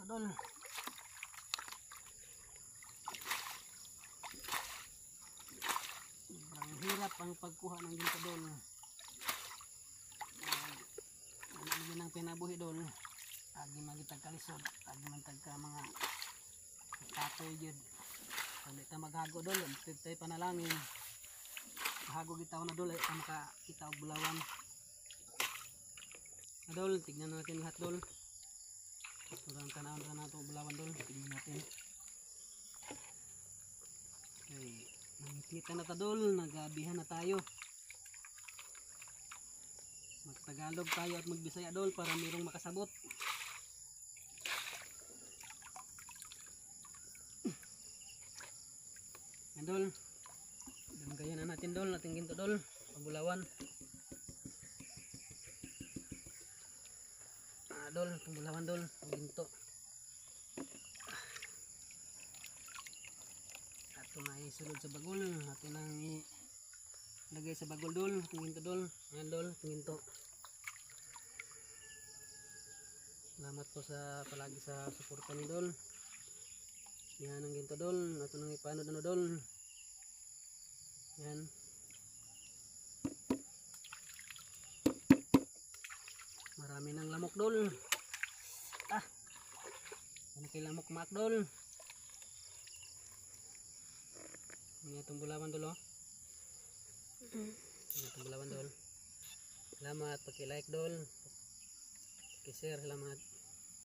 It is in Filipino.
dol. Sobrang hirap ang pagkuha ng ginto dol. Ano ang pinabuhi dol. Agi magitag kalisod, agi magitag ka mga katoy jud. Kung ito maghago dol, tayo panalangin. Hago gitaw na dol, ay makakita og bulawan. Dol, tignan natin lahat dol. Kurang tanawon na nato bulawan dol, tignan natin. Okay, nakikita na ta dol, nagabihan na tayo. Magtagalog tayo at magbisaya dol para mayroong makasabot. Yan dol. Damgayan na natin dol, natin ginto dol, pabulawan. Dol, pabulawan dol, ginto. Ato na isulod sa bagol, ato nang ilagay sa bagol dol, ating ginto dol. Ayan dol, ating ginto. Salamat po sa palagi sa suporta ni dol. Yan ang ginto dol, ato nang ipanod ano dol. Yan. Marami ng lamok dol. Ano kay lamok mak dol. Yan itong bulawan dol oh. Yan itong bulawan dol. Salamat, paki-like dol. Paki-share, salamat.